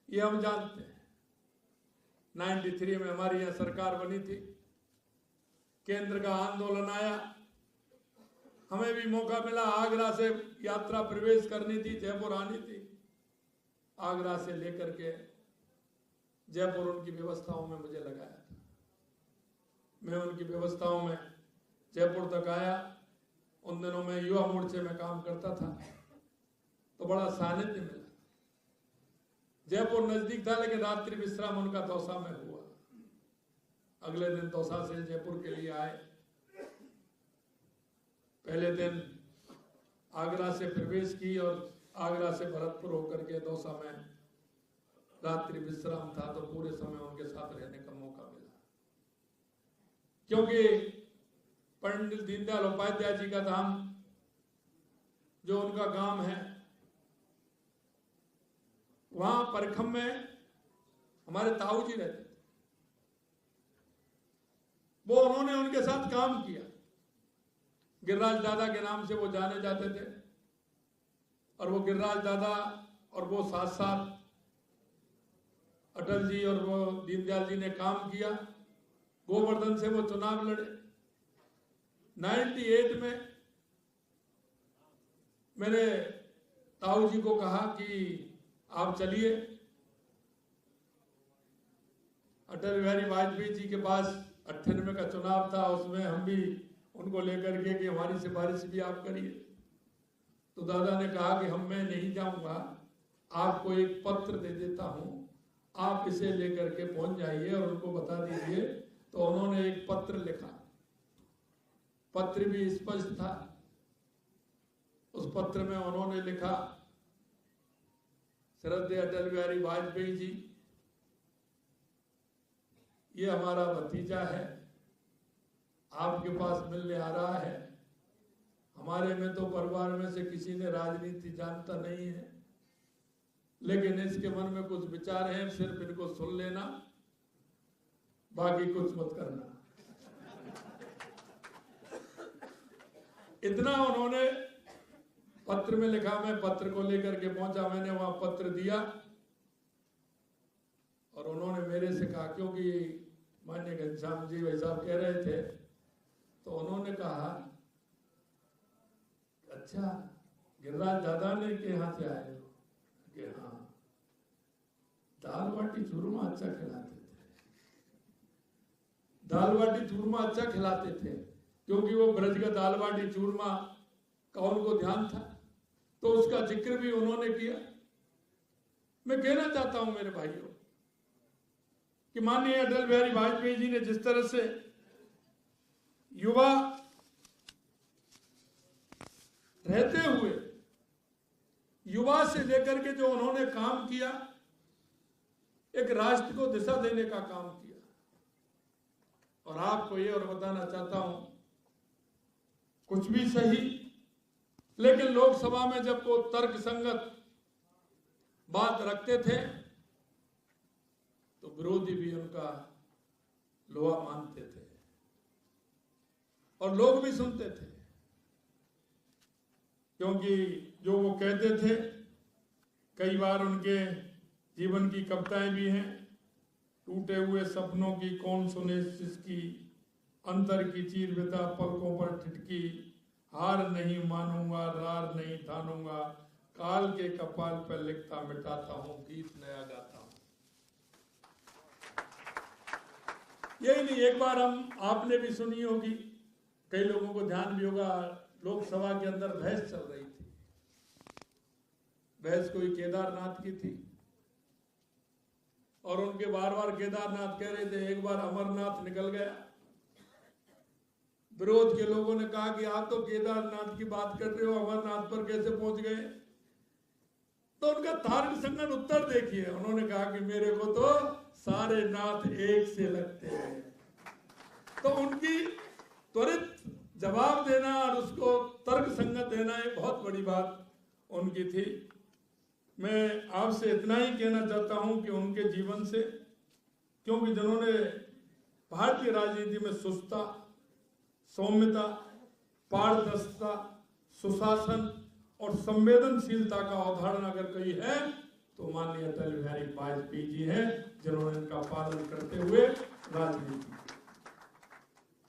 ये हम जानते हैं। 93 में हमारी यहाँ सरकार बनी थी, केंद्र का आंदोलन आया, हमें भी मौका मिला, आगरा से यात्रा प्रवेश करनी थी, जयपुर आनी थी। आगरा से लेकर के जयपुर उनकी व्यवस्थाओं में मुझे लगाया था। मैं उनकी व्यवस्थाओं में जयपुर तक आया। उन दिनों में युवा मोर्चे में काम करता था, तो बड़ा सानिध्य मिला। जयपुर नजदीक था, लेकिन रात्रि विश्राम उनका दौसा में हुआ। अगले दिन दौसा से जयपुर के लिए आए। पहले दिन आगरा से प्रवेश की और आगरा से भरतपुर होकर के दौसा में रात्रि विश्राम था, तो पूरे समय उनके साथ रहने का मौका मिला। क्योंकि पंडित दीनदयाल उपाध्याय जी का धाम, जो उनका गांव है, वहां परखम में हमारे ताऊ जी रहते थे। वो उन्होंने उनके साथ काम किया। गिरिराज दादा के नाम से वो जाने जाते थे, और वो गिरिराज दादा और वो साथ साथ अटल जी और वो दीनदयाल जी ने काम किया। गोवर्धन से वो चुनाव लड़े। 98 में मैंने ताऊ जी को कहा कि आप चलिए। अटल बिहारी वाजपेयी जी के पास 98 का चुनाव था, उसमें हम भी उनको लेकर के कि हमारी सिफारिश भी आप करिए। तो दादा ने कहा कि मैं नहीं जाऊंगा, आपको एक पत्र दे देता हूं, आप इसे लेकर के पहुंच जाइए और उनको बता दीजिए। तो उन्होंने एक पत्र लिखा। पत्र भी स्पष्ट था। उस पत्र में उन्होंने लिखा, श्रद्धेय अटल बिहारी वाजपेयी जी, ये हमारा भतीजा है, आपके पास मिलने आ रहा है। हमारे में तो परिवार में से किसी ने राजनीति जानता नहीं है, लेकिन इसके मन में कुछ विचार हैं, सिर्फ इनको सुन लेना, बाकी कुछ मत करना। इतना उन्होंने पत्र में लिखा। मैं पत्र को लेकर के पहुंचा, मैंने वहां पत्र दिया और उन्होंने मेरे से कहा, क्योंकि माननीय घनश्याम जी भाई साहब कह रहे थे, तो उन्होंने कहा, अच्छा गिरिराज दादा ने के यहाँ से आए हो? कि हाँ, दाल बाटी चूरमा अच्छा खिलाते थे। दाल बाटी चूरमा अच्छा खिलाते थे, क्योंकि वो ब्रज का दाल बाटी चूरमा का उनको ध्यान था, तो उसका जिक्र भी उन्होंने किया। मैं कहना चाहता हूं मेरे भाइयों कि माननीय अटल बिहारी वाजपेयी जी ने जिस तरह से युवा रहते हुए युवा से लेकर के जो उन्होंने काम किया, एक राष्ट्र को दिशा देने का काम किया। और आपको ये और बताना चाहता हूं, कुछ भी सही, लेकिन लोकसभा में जब वो तर्क संगत बात रखते थे तो विरोधी भी उनका लोहा मानते थे और लोग भी सुनते थे, क्योंकि जो वो कहते थे, कई बार उनके जीवन की कविताएं भी हैं। टूटे हुए सपनों की कौन सुने जिसकी, अंतर की चीर विदा पलकों पर ठिठकी, हार नहीं मानूंगा रार नहीं ठानूंगा, काल के कपाल पर लिखता मिटाता हूं, गीत नया गाता हूं। यही नहीं, एक बार आपने भी सुनी होगी, कई लोगों को ध्यान भी होगा, लोकसभा के अंदर बहस चल रही थी। बहस कोई केदारनाथ की थी और उनके बार बार केदारनाथ कह रहे थे, एक बार अमरनाथ निकल गया। विरोध के लोगों ने कहा कि आप तो केदारनाथ की बात कर रहे हो, अमरनाथ पर कैसे पहुंच गए? तो उनका तर्क संगत उत्तर देखिए। उन्होंने कहा कि मेरे को तो सारे नाथ एक से लगते हैं। तो उनकी त्वरित जवाब देना और उसको तर्क संगत देना, ये बहुत बड़ी बात उनकी थी। मैं आपसे इतना ही कहना चाहता हूं कि उनके जीवन से, क्योंकि जिन्होंने भारतीय राजनीति में सुस्ता, सौम्यता, पारदर्शिता, सुशासन और संवेदनशीलता का अवधारण अगर कोई है तो माननीय अटल बिहारी वाजपेयी जी हैं, जिन्होंने इनका पालन करते हुए राजनीति,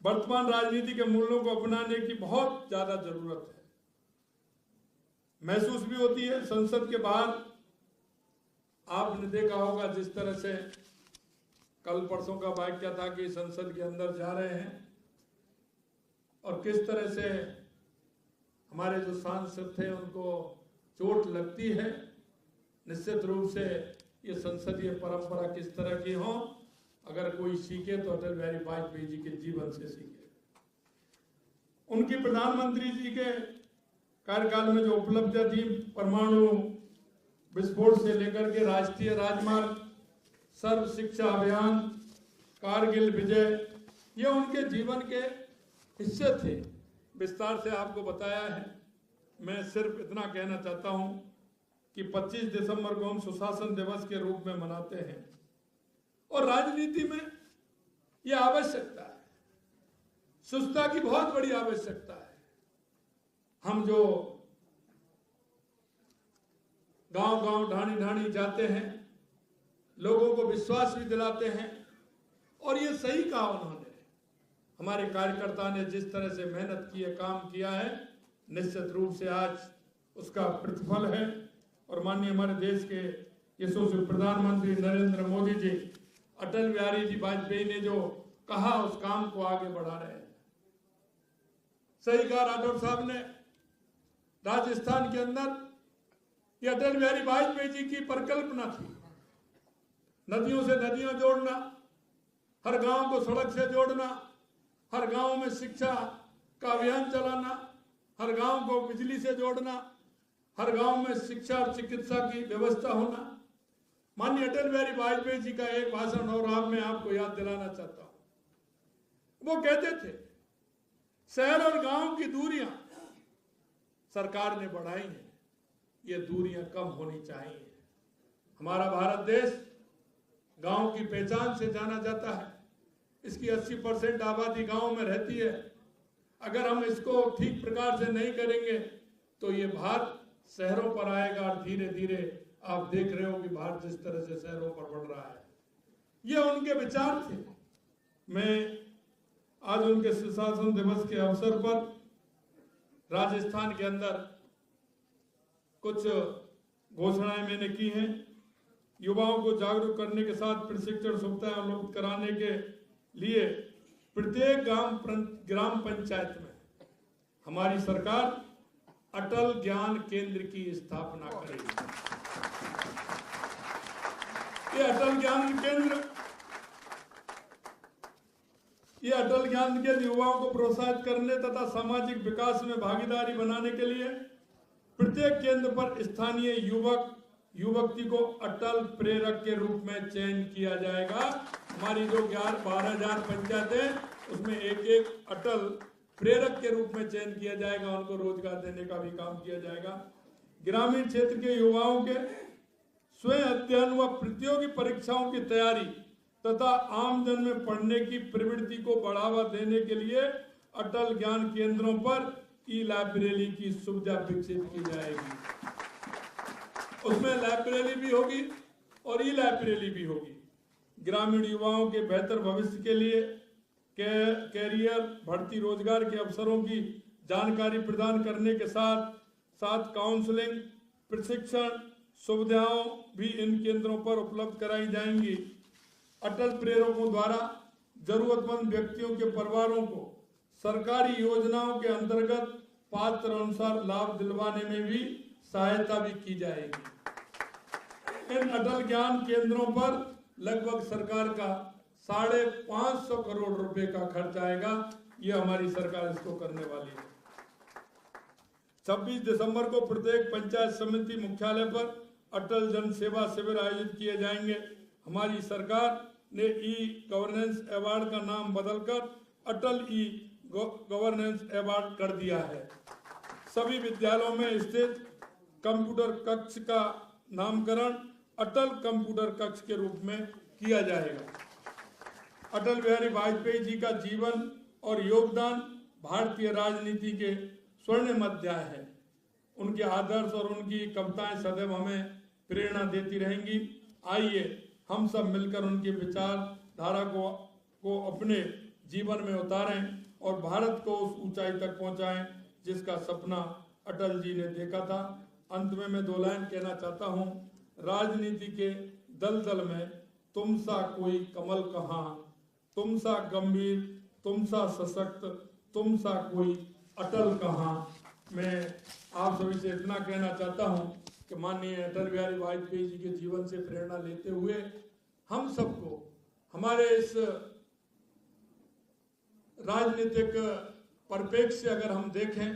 वर्तमान राजनीति के मूल्यों को अपनाने की बहुत ज्यादा जरूरत है। महसूस भी होती है। संसद के बाहर आपने देखा होगा जिस तरह से कल परसों का वाक्य था कि संसद के अंदर जा रहे हैं और किस तरह से हमारे जो सांसद थे उनको चोट लगती है। निश्चित रूप से ये संसदीय परंपरा किस तरह की हो, अगर कोई सीखे तो अटल बिहारी वाजपेयी जी के जीवन से सीखे। उनकी प्रधानमंत्री जी के कार्यकाल में जो उपलब्धियां थी, परमाणु विस्फोट से लेकर के राष्ट्रीय राजमार्ग, सर्व शिक्षा अभियान, कारगिल विजय, ये उनके जीवन के हिस्से थे। विस्तार से आपको बताया है। मैं सिर्फ इतना कहना चाहता हूं कि 25 दिसंबर को हम सुशासन दिवस के रूप में मनाते हैं और राजनीति में यह आवश्यकता है, सुस्तता की बहुत बड़ी आवश्यकता है। हम जो गांव गांव ढाणी ढाणी जाते हैं, लोगों को विश्वास भी दिलाते हैं और ये सही कहा उन्होंने। हमारे कार्यकर्ता ने जिस तरह से मेहनत की है, काम किया है, निश्चित रूप से आज उसका प्रतिफल है। और माननीय हमारे देश के यशस्वी प्रधानमंत्री नरेंद्र मोदी जी, अटल बिहारी जी वाजपेयी ने जो कहा उस काम को आगे बढ़ा रहे हैं। सही कहा राठौर साहब ने, राजस्थान के अंदर ये अटल बिहारी वाजपेयी जी की परिकल्पना थी। नदियों से नदियां जोड़ना, हर गांव को सड़क से जोड़ना, हर गांव में शिक्षा का अभियान चलाना, हर गांव को बिजली से जोड़ना, हर गांव में शिक्षा और चिकित्सा की व्यवस्था होना। माननीय अटल बिहारी वाजपेयी जी का एक भाषण और मैं आपको याद दिलाना चाहता हूं। वो कहते थे, शहर और गांव की दूरियां सरकार ने बढ़ाई हैं, ये दूरियां कम होनी चाहिए। हमारा भारत देश गांव की पहचान से जाना जाता है। इसकी 80% आबादी गांव में रहती है। अगर हम इसको ठीक प्रकार से नहीं करेंगे तो ये भार शहरों पर आएगा और धीरे धीरे आप देख रहे हो कि भार जिस तरह से शहरों पर बढ़ रहा है। ये उनके विचार थे। मैं आज उनके सुशासन दिवस के अवसर पर राजस्थान के अंदर कुछ घोषणाएं मैंने की हैं। युवाओं को जागरूक करने के साथ प्रशिक्षण सुविधाएं उपलब्ध कराने के लिए प्रत्येक ग्राम पंचायत में हमारी सरकार अटल ज्ञान केंद्र की स्थापना करेगी। ये अटल ज्ञान केंद्र युवाओं को प्रोत्साहित करने तथा सामाजिक विकास में भागीदारी बनाने के लिए प्रत्येक केंद्र पर स्थानीय युवक युवती को अटल प्रेरक के रूप में चयन किया जाएगा। हमारी जो 12,000 पंचायतें उसमें एक अटल प्रेरक के रूप में चयन किया जाएगा। उनको रोजगार देने का भी काम किया जाएगा। ग्रामीण क्षेत्र के युवाओं के स्वयं अध्ययन व प्रतियोगी परीक्षाओं की तैयारी तथा आमजन में पढ़ने की प्रवृत्ति को बढ़ावा देने के लिए अटल ज्ञान केंद्रों पर ई लाइब्रेरी की सुविधा विकसित की जाएगी। उसमें लाइब्रेरी भी होगी और ई लाइब्रेरी भी होगी। ग्रामीण युवाओं के बेहतर भविष्य के लिए कैरियर, भर्ती, रोजगार के अवसरों की जानकारी प्रदान करने के साथ साथ काउंसलिंग, प्रशिक्षण सुविधाओं भी इन केंद्रों पर उपलब्ध कराई जाएंगी। अटल प्रेरकों द्वारा जरूरतमंद व्यक्तियों के परिवारों को सरकारी योजनाओं के अंतर्गत पात्र अनुसार लाभ दिलवाने में भी सहायता भी की जाएगी। इन अटल ज्ञान केंद्रों पर लगभग सरकार का 550 करोड़ रुपए का खर्च आएगा। यह हमारी सरकार इसको करने वाली है। 26 दिसंबर को प्रत्येक पंचायत समिति मुख्यालय पर अटल जन सेवा शिविर आयोजित किए जाएंगे। हमारी सरकार ने ई गवर्नेंस अवार्ड का नाम बदलकर अटल ई गवर्नेंस अवार्ड कर दिया है। सभी विद्यालयों में स्थित कंप्यूटर कक्ष का नामकरण अटल कंप्यूटर कक्ष के रूप में किया जाएगा। अटल बिहारी वाजपेयी जी का जीवन और योगदान भारतीय राजनीति के स्वर्णिम अध्याय है। उनके आदर्श और उनकी कविताएं सदैव हमें प्रेरणा देती रहेंगी। आइए हम सब मिलकर उनकी विचारधारा को अपने जीवन में उतारें और भारत को उस ऊंचाई तक पहुंचाएं जिसका सपना अटल जी ने देखा था। अंत में मैं 2 लाइन कहना चाहता हूं। राजनीति के दलदल में तुम सा कोई कमल कहाँ, तुम सा गंभीर, तुम सा सशक्त, तुम सा कोई अटल कहाँ। मैं आप सभी से इतना कहना चाहता हूं कि माननीय अटल बिहारी वाजपेयी जी के जीवन से प्रेरणा लेते हुए हम सबको हमारे इस राजनीतिक परिप्रेक्ष्य से अगर हम देखें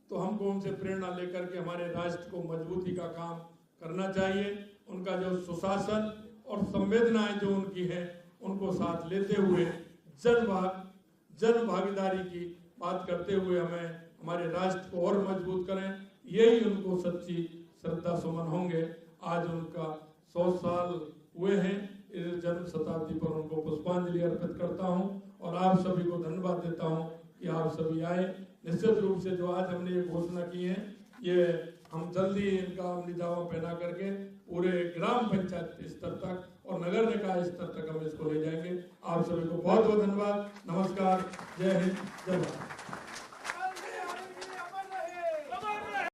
तो हमको उनसे प्रेरणा लेकर के हमारे राष्ट्र को मजबूती का काम करना चाहिए। उनका जो सुशासन और संवेदनाएं जो उनकी हैं उनको साथ लेते हुए जन भागीदारी की बात करते हुए हमें हमारे राष्ट्र को और मजबूत करें। यही उनको सच्ची श्रद्धा सुमन होंगे। आज उनका 100 साल हुए हैं। इस जन्म शताब्दी पर उनको पुष्पांजलि अर्पित करता हूं और आप सभी को धन्यवाद देता हूं कि आप सभी आए। निश्चित रूप से जो आज हमने ये घोषणा की है ये हम जल्दी इनका अमली जामा पहना करके पूरे ग्राम पंचायत स्तर तक और नगर निकाय स्तर तक हम इसको ले जाएंगे। आप सभी को बहुत बहुत धन्यवाद। नमस्कार। जय हिंद, जय भारत।